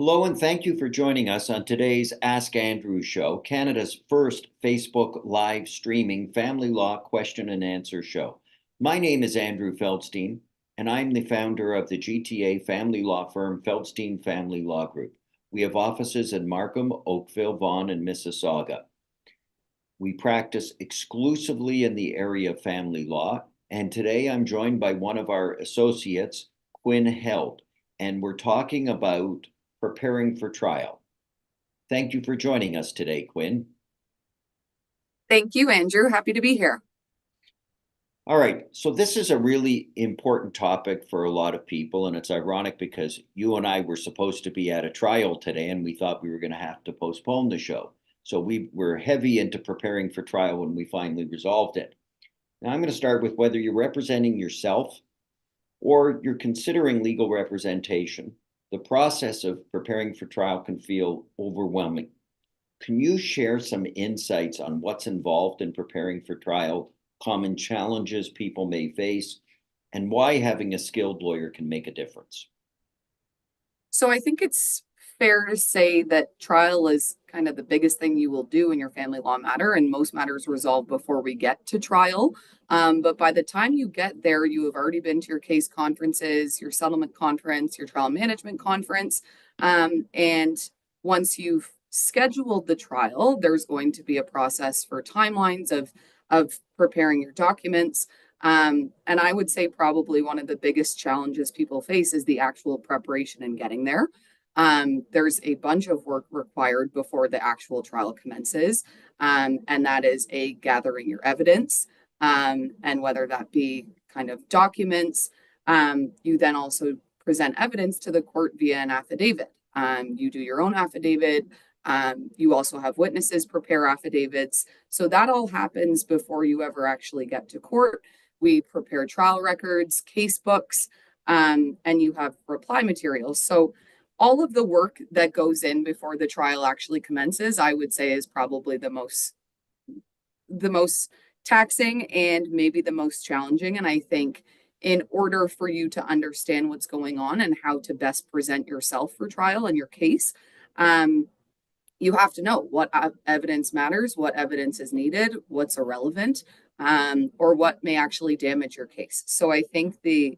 Hello, and thank you for joining us on today's Ask Andrew show, Canada's first Facebook live streaming family law question and answer show. My name is Andrew Feldstein, and I'm the founder of the GTA family law firm Feldstein Family Law Group. We have offices in Markham, Oakville, Vaughan, and Mississauga. We practice exclusively in the area of family law, and today I'm joined by one of our associates, Quinn Held, and we're talking about preparing for trial. Thank you for joining us today, Quinn. Thank you, Andrew. Happy to be here. All right, so this is a really important topic for a lot of people, and it's ironic because you and I were supposed to be at a trial today, and we thought we were going to have to postpone the show. So we were heavy into preparing for trial when we finally resolved it. Now I'm going to start with whether you're representing yourself or you're considering legal representation. The process of preparing for trial can feel overwhelming. Can you share some insights on what's involved in preparing for trial, common challenges people may face, and why having a skilled lawyer can make a difference? So I think it's fair to say that trial is kind of the biggest thing you will do in your family law matter, and most matters resolve before we get to trial. But by the time you get there, you have already been to your case conferences, your settlement conference, your trial management conference. And once you've scheduled the trial, there's going to be a process for timelines of preparing your documents. And I would say probably one of the biggest challenges people face is the actual preparation and getting there. There's a bunch of work required before the actual trial commences, and that is a gathering your evidence, and whether that be kind of documents. You then also present evidence to the court via an affidavit. You do your own affidavit. You also have witnesses prepare affidavits. So that all happens before you ever actually get to court. We prepare trial records, case books, and you have reply materials. So all of the work that goes in before the trial actually commences, I would say, is probably the most taxing and maybe the most challenging. And I think in order for you to understand what's going on and how to best present yourself for trial and your case, you have to know what evidence matters, what evidence is needed, what's irrelevant, or what may actually damage your case. So I think the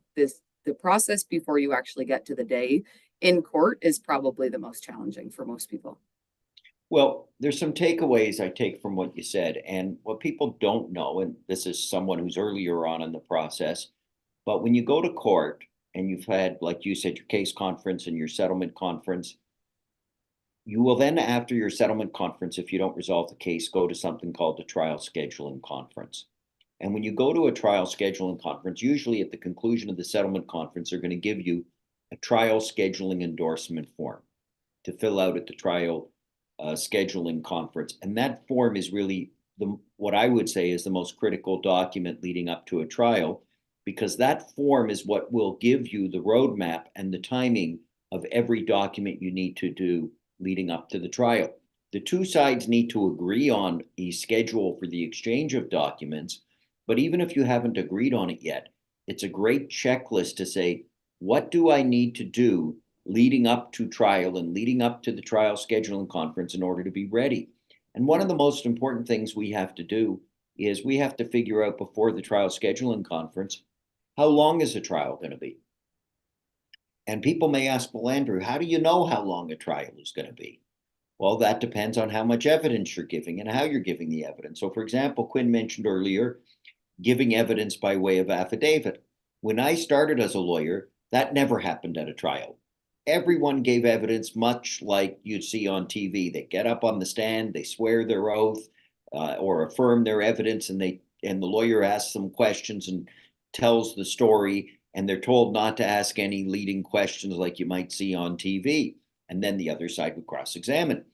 process before you actually get to the day in court is probably the most challenging for most people. Well, there's some takeaways I take from what you said, and what people don't know, and this is someone who's earlier on in the process, but when you go to court and you've had, like you said, your case conference and your settlement conference, you will then, after your settlement conference, if you don't resolve the case, go to something called the trial scheduling conference. And when you go to a trial scheduling conference, usually at the conclusion of the settlement conference, they're going to give you a trial scheduling endorsement form to fill out at the trial scheduling conference. And that form is really what I would say is the most critical document leading up to a trial, because that form is what will give you the roadmap and the timing of every document you need to do leading up to the trial. The two sides need to agree on a schedule for the exchange of documents, but even if you haven't agreed on it yet, it's a great checklist to say, what do I need to do leading up to trial and leading up to the trial scheduling conference in order to be ready? And one of the most important things we have to do is we have to figure out before the trial scheduling conference, how long is the trial going to be? And people may ask, well, Andrew, how do you know how long a trial is going to be? Well, that depends on how much evidence you're giving and how you're giving the evidence. So, for example, Quinn mentioned earlier giving evidence by way of affidavit. When I started as a lawyer, that never happened at a trial. Everyone gave evidence much like you'd see on TV. They get up on the stand, they swear their oath or affirm their evidence, and the lawyer asks them questions and tells the story, and they're told not to ask any leading questions like you might see on TV. And then the other side would cross-examine.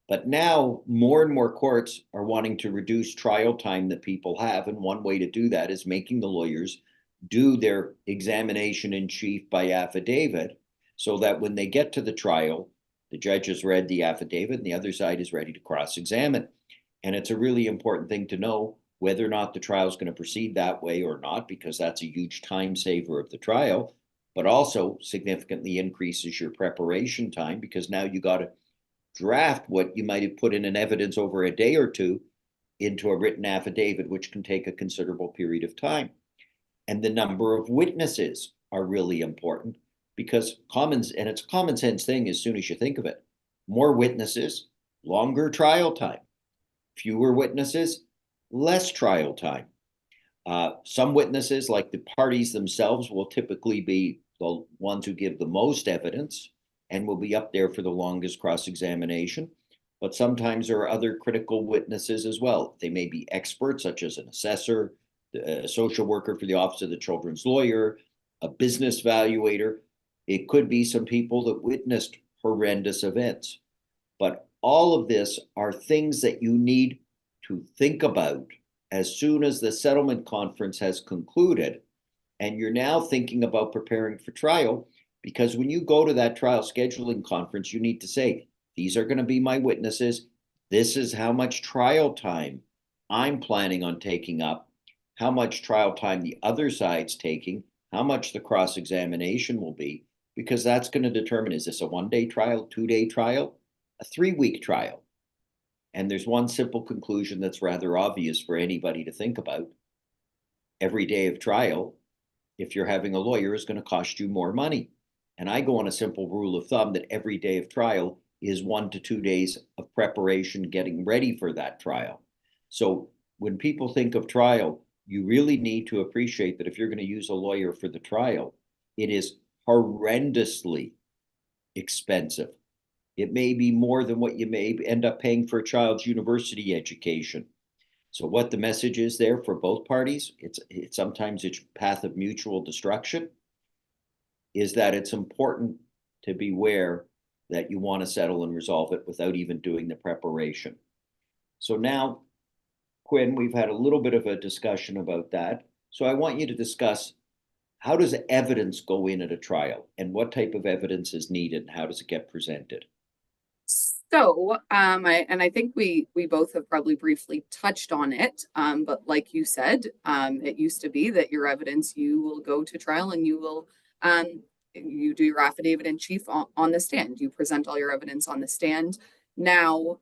But now more and more courts are wanting to reduce trial time that people have. And one way to do that is making the lawyers do their examination in chief by affidavit, so that when they get to the trial, the judge has read the affidavit and the other side is ready to cross-examine. And it's a really important thing to know whether or not the trial is going to proceed that way or not, because that's a huge time saver of the trial. but also significantly increases your preparation time, because now you got to draft what you might have put in an evidence over a day or two into a written affidavit, which can take a considerable period of time. And the number of witnesses are really important, because and it's a common sense thing as soon as you think of it. More witnesses, longer trial time. Fewer witnesses, less trial time. Some witnesses, like the parties themselves, will typically be the ones who give the most evidence and will be up there for the longest cross-examination. But sometimes there are other critical witnesses as well. They may be experts, such as an assessor, a social worker for the Office of the Children's Lawyer, a business valuator. It could be some people that witnessed horrendous events. But all of this are things that you need to think about as soon as the settlement conference has concluded, and you're now thinking about preparing for trial. Because when you go to that trial scheduling conference, you need to say, these are going to be my witnesses. This is how much trial time I'm planning on taking up, how much trial time the other side's taking, how much the cross-examination will be, because that's going to determine, is this a 1-day trial, 2-day trial, a 3-week trial? And there's one simple conclusion that's rather obvious for anybody to think about. Every day of trial, if you're having a lawyer, is going to cost you more money. And I go on a simple rule of thumb that every day of trial is 1 to 2 days of preparation, getting ready for that trial. So when people think of trial, you really need to appreciate that if you're going to use a lawyer for the trial, it is horrendously expensive. It may be more than what you may end up paying for a child's university education. So what the message is there for both parties, it's sometimes it's path of mutual destruction, is that it's important to beware that you want to settle and resolve it without even doing the preparation. So now, Quinn, we've had a little bit of a discussion about that. So I want you to discuss, how does evidence go in at a trial, and what type of evidence is needed, and how does it get presented? So, I think we both have probably briefly touched on it, but like you said, it used to be that your evidence, you will go to trial and you will you do your affidavit in chief on the stand. You present all your evidence on the stand. Now,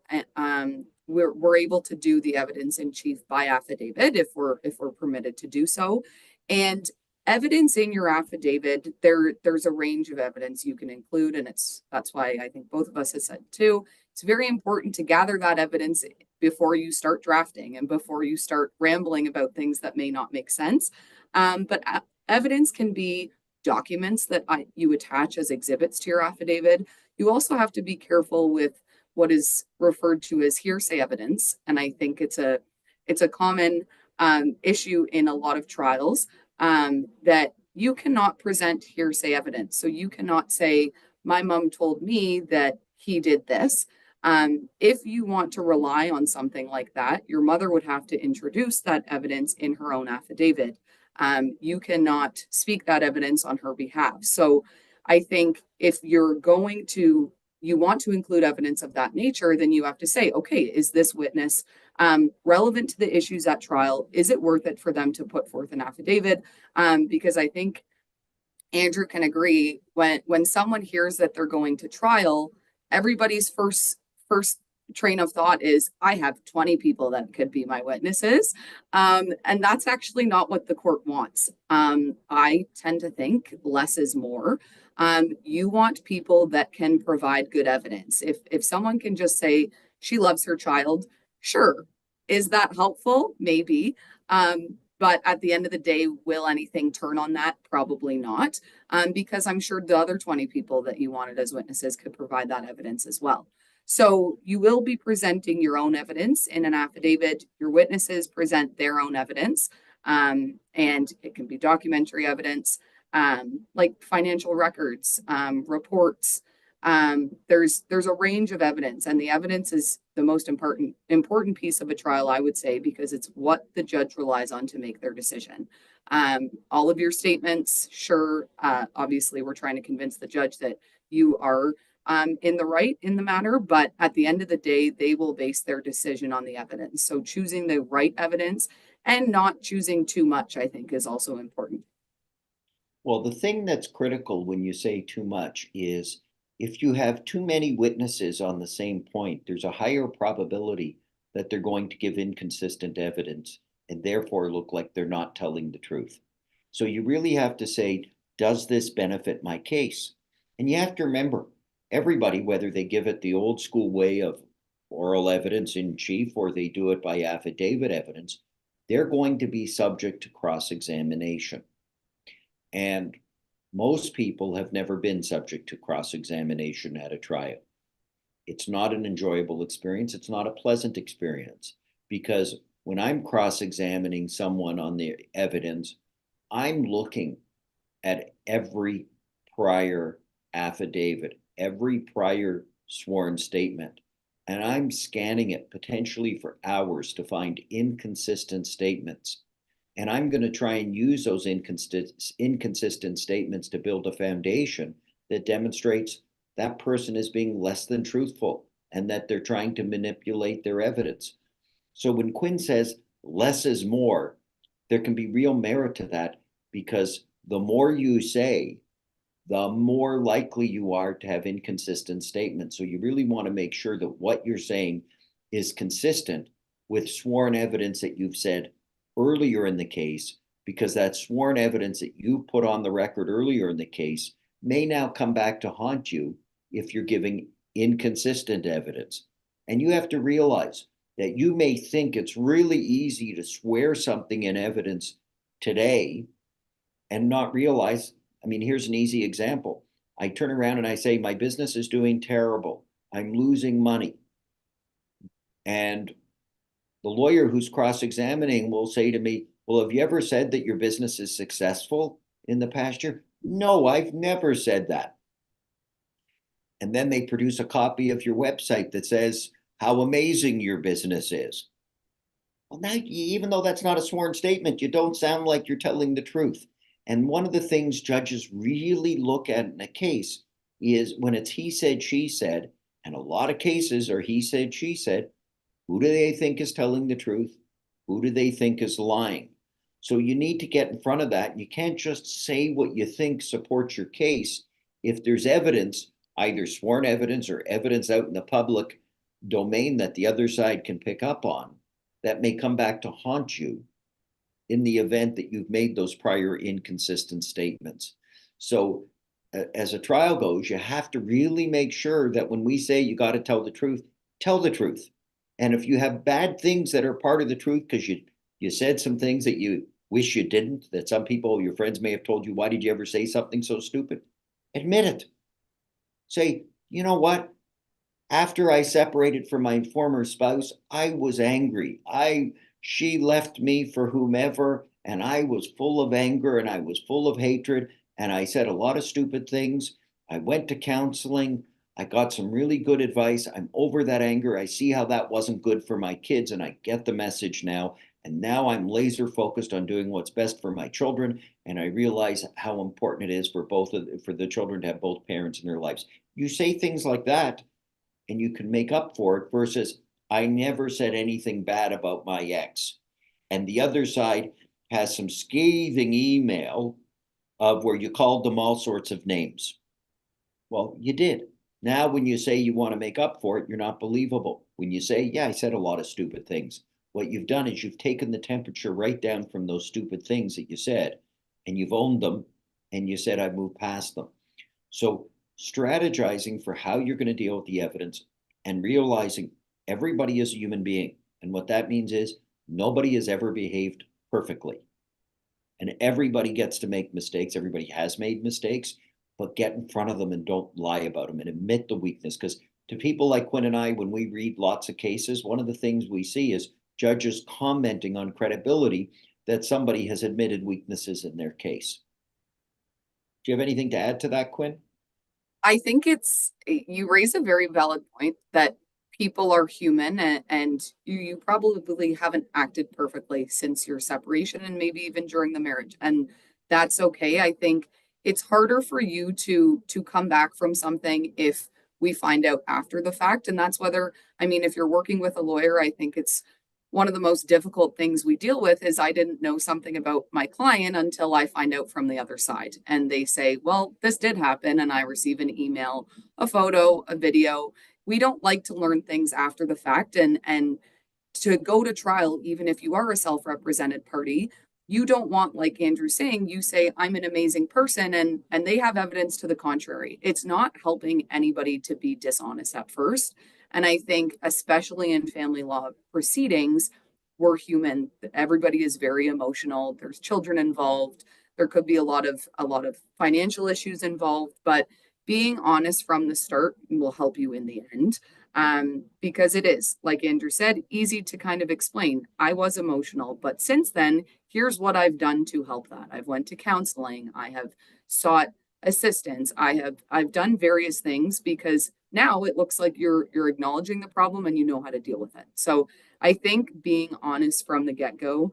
we're able to do the evidence in chief by affidavit if we're permitted to do so, and evidence in your affidavit, there's a range of evidence you can include, and that's why I think both of us have said too, it's very important to gather that evidence before you start drafting and before you start rambling about things that may not make sense. But evidence can be documents that you attach as exhibits to your affidavit. You also have to be careful with what is referred to as hearsay evidence, and I think it's a common issue in a lot of trials, that you cannot present hearsay evidence. So you cannot say, my mom told me that he did this. If you want to rely on something like that, your mother would have to introduce that evidence in her own affidavit. You cannot speak that evidence on her behalf. So I think if you want to include evidence of that nature, then you have to say, okay, is this witness relevant to the issues at trial? Is it worth it for them to put forth an affidavit? Because I think Andrew can agree, when someone hears that they're going to trial, everybody's first train of thought is, I have 20 people that could be my witnesses. And that's actually not what the court wants. I tend to think less is more. You want people that can provide good evidence. If someone can just say she loves her child, sure. Is that helpful? Maybe. But at the end of the day, will anything turn on that? Probably not. Because I'm sure the other 20 people that you wanted as witnesses could provide that evidence as well. So you will be presenting your own evidence in an affidavit. Your witnesses present their own evidence, and it can be documentary evidence, like financial records, reports. There's a range of evidence, and the evidence is the most important piece of a trial, I would say, because it's what the judge relies on to make their decision. All of your statements, sure, obviously we're trying to convince the judge that you are in the right in the matter, but at the end of the day, they will base their decision on the evidence. So choosing the right evidence and not choosing too much, I think, is also important. Well, the thing that's critical when you say too much is if you have too many witnesses on the same point, there's a higher probability that they're going to give inconsistent evidence and therefore look like they're not telling the truth. So you really have to say, does this benefit my case? And you have to remember, everybody, whether they give it the old school way of oral evidence in chief or they do it by affidavit evidence, they're going to be subject to cross examination. And most people have never been subject to cross examination at a trial. It's not an enjoyable experience. It's not a pleasant experience because when I'm cross examining someone on the evidence, I'm looking at every prior affidavit, every prior sworn statement, and I'm scanning it potentially for hours to find inconsistent statements. And I'm going to try and use those inconsistent statements to build a foundation that demonstrates that person is being less than truthful and that they're trying to manipulate their evidence. So when Quinn says less is more, there can be real merit to that because the more you say, the more likely you are to have inconsistent statements. So you really want to make sure that what you're saying is consistent with sworn evidence that you've said earlier in the case, because that sworn evidence that you put on the record earlier in the case may now come back to haunt you if you're giving inconsistent evidence. And you have to realize that you may think it's really easy to swear something in evidence today and not realize. I mean, here's an easy example. I turn around and I say, my business is doing terrible. I'm losing money. And the lawyer who's cross-examining will say to me, well, have you ever said that your business is successful in the past year? No, I've never said that. And then they produce a copy of your website that says how amazing your business is. Well, now, even though that's not a sworn statement, you don't sound like you're telling the truth. And one of the things judges really look at in a case is when it's he said, she said, and a lot of cases are he said, she said, who do they think is telling the truth? Who do they think is lying? So you need to get in front of that. You can't just say what you think supports your case. If there's evidence, either sworn evidence or evidence out in the public domain that the other side can pick up on, that may come back to haunt you in the event that you've made those prior inconsistent statements. So as a trial goes, you have to really make sure that when we say you got to tell the truth. And if you have bad things that are part of the truth because you said some things that you wish you didn't, that some people, your friends may have told you, why did you ever say something so stupid? Admit it. Say, you know what? After I separated from my former spouse, I was angry. She left me for whomever, and I was full of anger and I was full of hatred, and I said a lot of stupid things. I went to counseling. I got some really good advice. I'm over that anger. I see how that wasn't good for my kids, and I get the message now. And now I'm laser focused on doing what's best for my children, and I realize how important it is for for the children to have both parents in their lives. You say things like that, and you can make up for it versus I never said anything bad about my ex. And the other side has some scathing email of where you called them all sorts of names. Well, you did. Now, when you say you want to make up for it, you're not believable. When you say, yeah, I said a lot of stupid things, what you've done is you've taken the temperature right down from those stupid things that you said, and you've owned them, and you said, I've moved past them. So strategizing for how you're going to deal with the evidence and realizing everybody is a human being. And what that means is nobody has ever behaved perfectly. And everybody gets to make mistakes. Everybody has made mistakes, but get in front of them and don't lie about them and admit the weakness. Because to people like Quinn and I, when we read lots of cases, one of the things we see is judges commenting on credibility that somebody has admitted weaknesses in their case. Do you have anything to add to that, Quinn? I think you raise a very valid point that people are human and you probably haven't acted perfectly since your separation and maybe even during the marriage. And that's okay. I think it's harder for you to come back from something if we find out after the fact. And that's whether, I mean, if you're working with a lawyer, I think it's one of the most difficult things we deal with is I didn't know something about my client until I find out from the other side. And they say, well, this did happen. And I receive an email, a photo, a video. We don't like to learn things after the fact. And to go to trial, even if you are a self-represented party, you don't want, like Andrew's saying, you say, I'm an amazing person, and they have evidence to the contrary. It's not helping anybody to be dishonest at first. And I think, especially in family law proceedings, we're human. Everybody is very emotional. There's children involved. There could be a lot of financial issues involved, but being honest from the start will help you in the end. Because it is, like Andrew said, easy to kind of explain. I was emotional, but since then, here's what I've done to help that. I've went to counseling. I have sought assistance. I've done various things because now it looks like you're acknowledging the problem and you know how to deal with it. So I think being honest from the get-go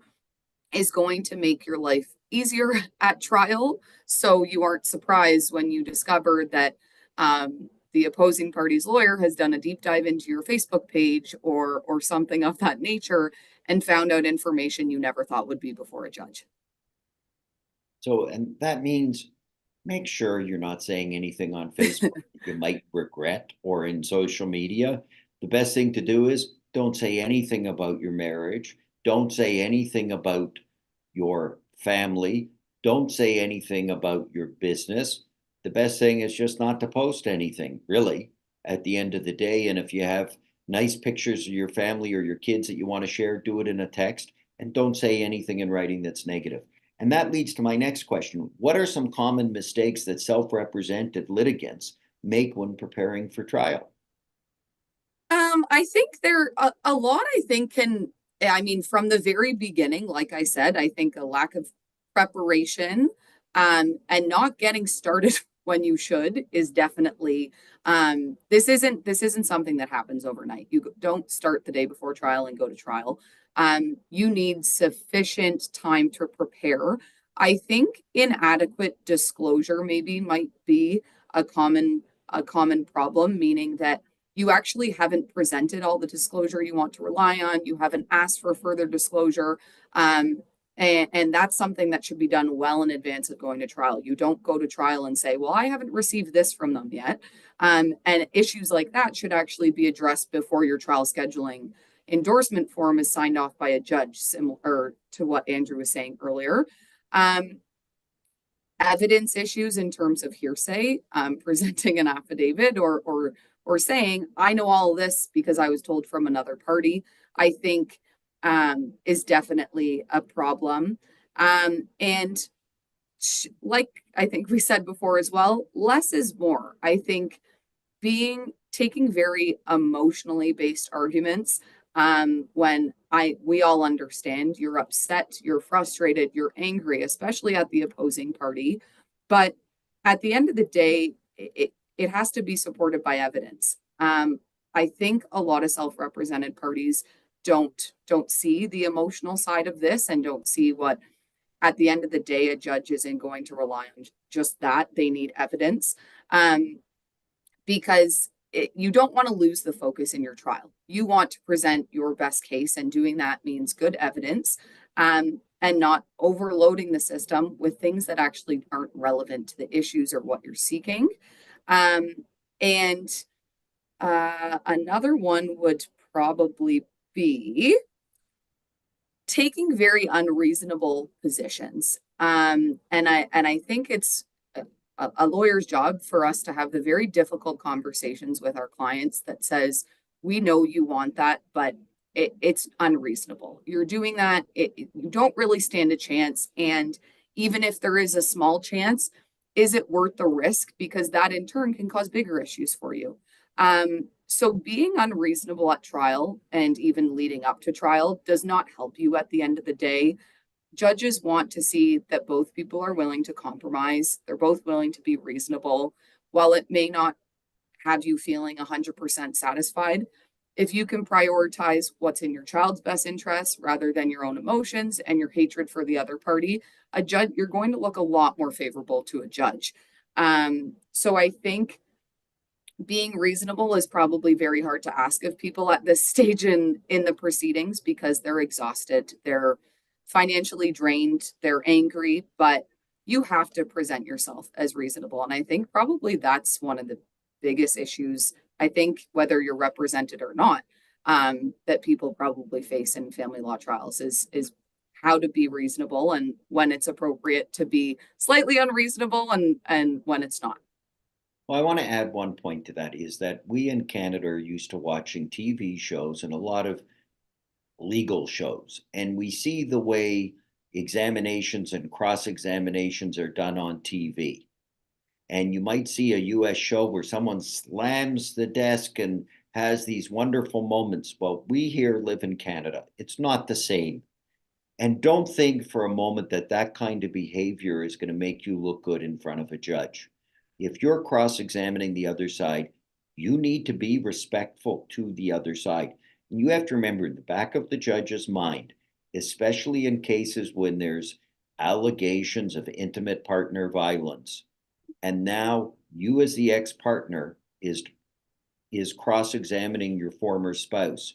is going to make your life easier at trial. So you aren't surprised when you discover that the opposing party's lawyer has done a deep dive into your Facebook page or something of that nature and found out information you never thought would be before a judge. So, and that means make sure you're not saying anything on Facebook you might regret or in social media. The best thing to do is don't say anything about your marriage. Don't say anything about your family. Don't say anything about your business. The best thing is just not to post anything, really, at the end of the day. And if you have nice pictures of your family or your kids that you want to share, do it in a text and don't say anything in writing that's negative. And that leads to my next question. What are some common mistakes that self-represented litigants make when preparing for trial? I think there a lot I think can I mean from the very beginning, like I said, I think a lack of preparation and not getting started when you should is definitely this isn't something that happens overnight. You don't start the day before trial and go to trial. You need sufficient time to prepare. I think inadequate disclosure maybe might be a common problem, meaning that you actually haven't presented all the disclosure you want to rely on. You haven't asked for further disclosure. And that's something that should be done well in advance of going to trial. You don't go to trial and say, well, I haven't received this from them yet. And issues like that should actually be addressed before your trial scheduling endorsement form is signed off by a judge, similar to what Andrew was saying earlier. Um, Evidence issues in terms of hearsay, presenting an affidavit or saying, I know all of this because I was told from another party, I think is definitely a problem. And like I think we said before as well, less is more. I think taking very emotionally based arguments when we all understand you're upset, you're frustrated, you're angry, especially at the opposing party. But at the end of the day, it has to be supported by evidence. I think a lot of self-represented parties don't see the emotional side of this and don't see what at the end of the day a judge isn't going to rely on just that. They need evidence. Because you don't want to lose the focus in your trial. You want to present your best case, and doing that means good evidence and not overloading the system with things that actually aren't relevant to the issues or what you're seeking. And another one would probably be taking very unreasonable positions. And I think it's a lawyer's job for us to have the very difficult conversations with our clients that says, we know you want that, but it's unreasonable. You're doing that. You don't really stand a chance. And even if there is a small chance, is it worth the risk? Because that in turn can cause bigger issues for you. So being unreasonable at trial and even leading up to trial does not help you at the end of the day. Judges want to see that both people are willing to compromise. They're both willing to be reasonable. While it may not have you feeling 100% satisfied, if you can prioritize what's in your child's best interest rather than your own emotions and your hatred for the other party, you're going to look a lot more favorable to a judge. So I think Being reasonable is probably very hard to ask of people at this stage in the proceedings because they're exhausted, they're financially drained, they're angry, but you have to present yourself as reasonable. And I think probably that's one of the biggest issues, I think, whether you're represented or not, that people probably face in family law trials is how to be reasonable and when it's appropriate to be slightly unreasonable and when it's not. Well, I want to add one point to that is that we in Canada are used to watching TV shows and a lot of legal shows, and we see the way examinations and cross examinations are done on TV. And you might see a US show where someone slams the desk and has these wonderful moments. Well, we here live in Canada. It's not the same. And don't think for a moment that that kind of behavior is going to make you look good in front of a judge. If you're cross examining the other side, you need to be respectful to the other side. And you have to remember in the back of the judge's mind, especially in cases when there's allegations of intimate partner violence, and now you as the ex-partner is cross-examining your former spouse,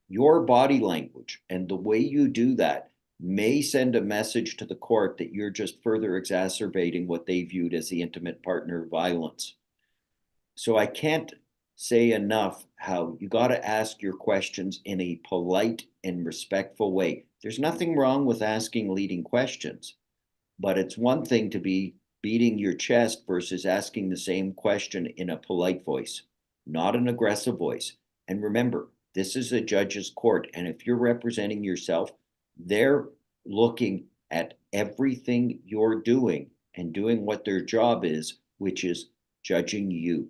your body language and the way you do that may send a message to the court that you're just further exacerbating what they viewed as the intimate partner violence. So I can't say enough how you got to ask your questions in a polite and respectful way. There's nothing wrong with asking leading questions, but it's one thing to be beating your chest versus asking the same question in a polite voice, not an aggressive voice. And remember, this is a judge's court. And if you're representing yourself, they're looking at everything you're doing and doing what their job is, which is judging you.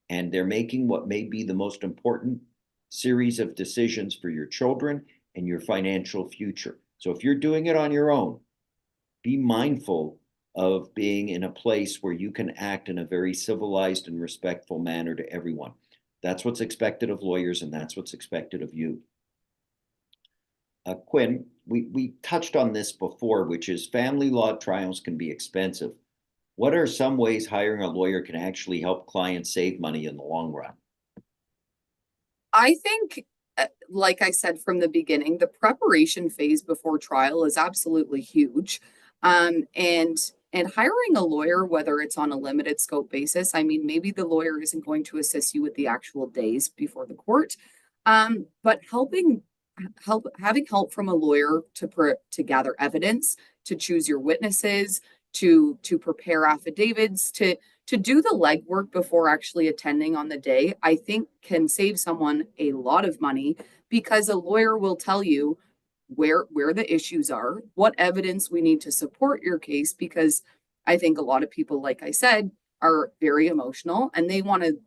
And they're making what may be the most important series of decisions for your children and your financial future. So if you're doing it on your own, be mindful of being in a place where you can act in a very civilized and respectful manner to everyone. That's what's expected of lawyers, and that's what's expected of you. Quinn, we touched on this before, which is family law trials can be expensive. What are some ways hiring a lawyer can actually help clients save money in the long run? I think, like I said from the beginning, the preparation phase before trial is absolutely huge. And hiring a lawyer, whether it's on a limited scope basis, I mean, maybe the lawyer isn't going to assist you with the actual days before the court, but having help from a lawyer to gather evidence, to choose your witnesses, to prepare affidavits, to do the legwork before actually attending on the day, I think can save someone a lot of money because a lawyer will tell you where the issues are, what evidence we need to support your case, because I think a lot of people, like I said, are very emotional and they want to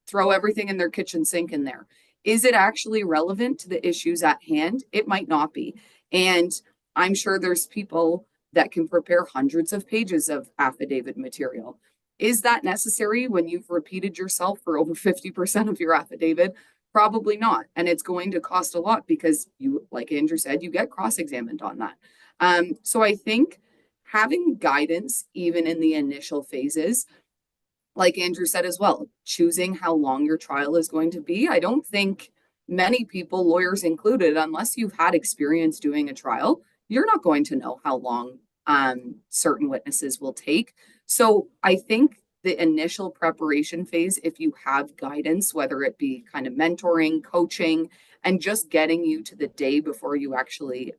throw everything in their kitchen sink in there. Is it actually relevant to the issues at hand? It might not be. And I'm sure there's people that can prepare hundreds of pages of affidavit material. Is that necessary when you've repeated yourself for over 50% of your affidavit? Probably not. And it's going to cost a lot because you, like Andrew said, you get cross-examined on that. So I think having guidance, even in the initial phases, like Andrew said as well, choosing how long your trial is going to be. I don't think many people, lawyers included, unless you've had experience doing a trial, you're not going to know how long certain witnesses will take. So I think the initial preparation phase, if you have guidance, whether it be kind of mentoring, coaching, and just getting you to the day before you actually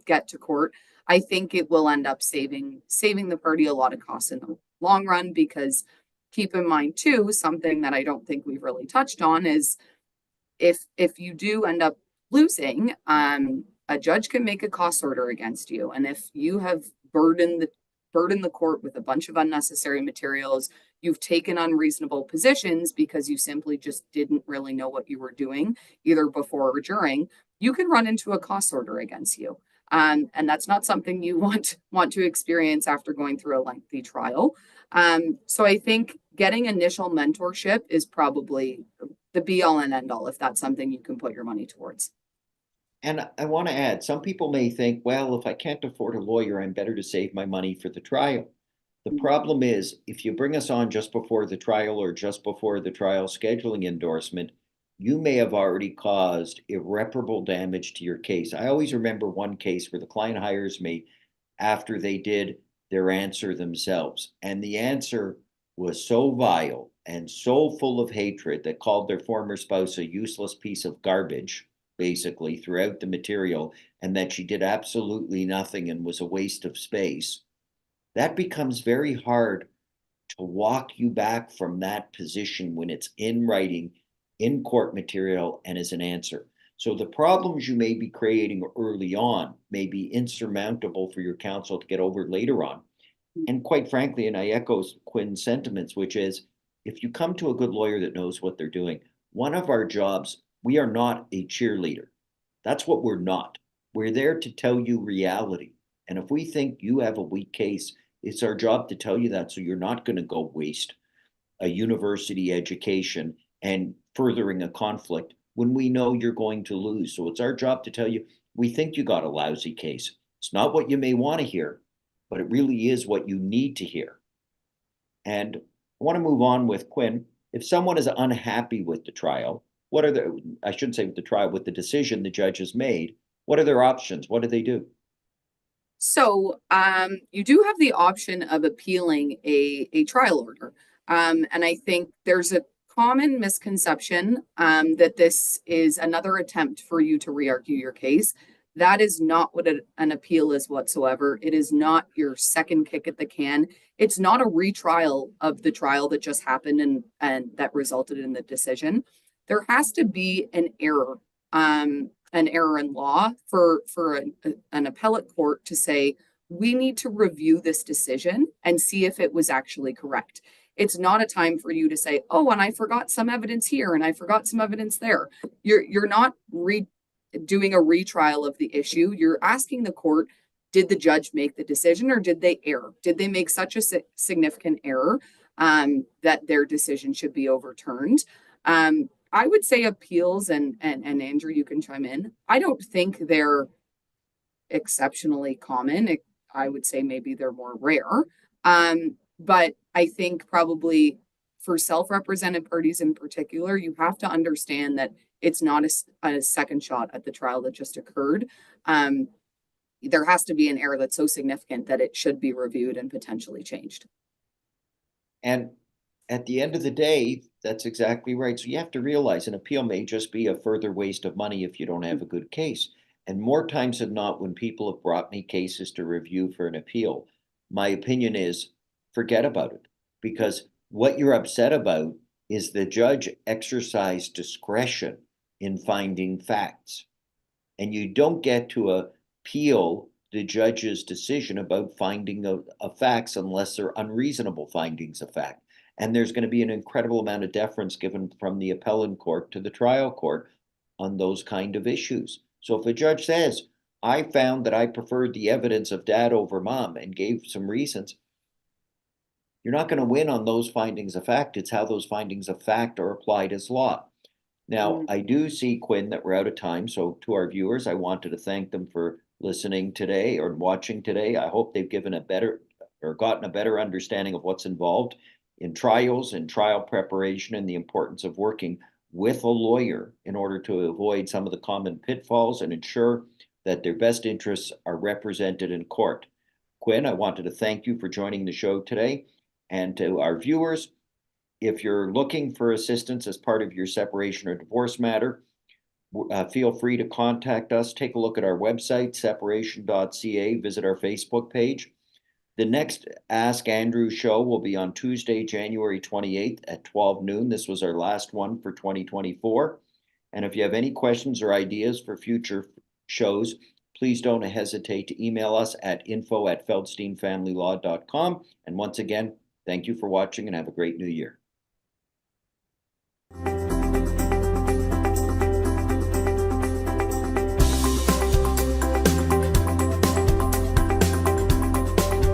get to court, I think it will end up saving the party a lot of costs in the long run. Because keep in mind too, something that I don't think we've really touched on is if you do end up losing, a judge can make a cost order against you, and if you have burden the court with a bunch of unnecessary materials. You've taken unreasonable positions because you simply just didn't really know what you were doing, either before or during. You can run into a cost order against you. And that's not something you want to experience after going through a lengthy trial. So I think getting initial mentorship is probably the be all and end all if that's something you can put your money towards. And I want to add, some people may think, well, if I can't afford a lawyer, I'm better to save my money for the trial. The problem is, if you bring us on just before the trial or just before the trial scheduling endorsement, you may have already caused irreparable damage to your case. I always remember one case where the client hires me after they did their answer themselves. And the answer was so vile and so full of hatred that called their former spouse a useless piece of garbage, basically, throughout the material, and that she did absolutely nothing and was a waste of space. That becomes very hard to walk you back from that position when it's in writing, in court material, and as an answer. So the problems you may be creating early on may be insurmountable for your counsel to get over later on. And quite frankly, and I echo Quinn's sentiments, which is if you come to a good lawyer that knows what they're doing, one of our jobs, we are not a cheerleader. That's what we're not. We're there to tell you reality. And if we think you have a weak case, it's our job to tell you that so you're not going to go waste a university education and furthering a conflict when we know you're going to lose. So it's our job to tell you, we think you got a lousy case. It's not what you may want to hear, but it really is what you need to hear. And I want to move on with Quinn. If someone is unhappy with the trial, what are the, I shouldn't say with the trial, with the decision the judge has made, what are their options? What do they do? So you do have the option of appealing a trial order. And I think there's a common misconception that this is another attempt for you to re-argue your case. That is not what an appeal is whatsoever. It is not your second kick at the can. It's not a retrial of the trial that just happened and that resulted in the decision. There has to be an error in law for an appellate court to say, we need to review this decision and see if it was actually correct. It's not a time for you to say, oh, and I forgot some evidence here and I forgot some evidence there. You're not doing a retrial of the issue. You're asking the court, did the judge make the decision or did they err? Did they make such a significant error that their decision should be overturned? I would say appeals, and Andrew, you can chime in. I don't think they're exceptionally common. I would say maybe they're more rare. But I think probably for self-represented parties in particular, you have to understand that it's not a second shot at the trial that just occurred. There has to be an error that's so significant that it should be reviewed and potentially changed. And at the end of the day, that's exactly right. So you have to realize an appeal may just be a further waste of money if you don't have a good case. And more times than not, when people have brought me cases to review for an appeal, my opinion is forget about it. Because what you're upset about is the judge exercised discretion in finding facts. And you don't get to appeal the judge's decision about finding of facts unless they're unreasonable findings of fact. And there's going to be an incredible amount of deference given from the appellate court to the trial court on those kind of issues. So if a judge says, I found that I preferred the evidence of dad over mom and gave some reasons, you're not going to win on those findings of fact. It's how those findings of fact are applied as law. Now, I do see, Quinn, that we're out of time. So to our viewers, I wanted to thank them for listening today or watching today. I hope they've given a better or gotten a better understanding of what's involved in trials and trial preparation and the importance of working with a lawyer in order to avoid some of the common pitfalls and ensure that their best interests are represented in court. Quinn, I wanted to thank you for joining the show today. And to our viewers, if you're looking for assistance as part of your separation or divorce matter, feel free to contact us. Take a look at our website, separation.ca, visit our Facebook page. The next Ask Andrew show will be on Tuesday, January 28th at 12 noon. This was our last one for 2024. And if you have any questions or ideas for future shows, please don't hesitate to email us at info@feldsteinfamilylaw.com. And once again, thank you for watching and have a great new year.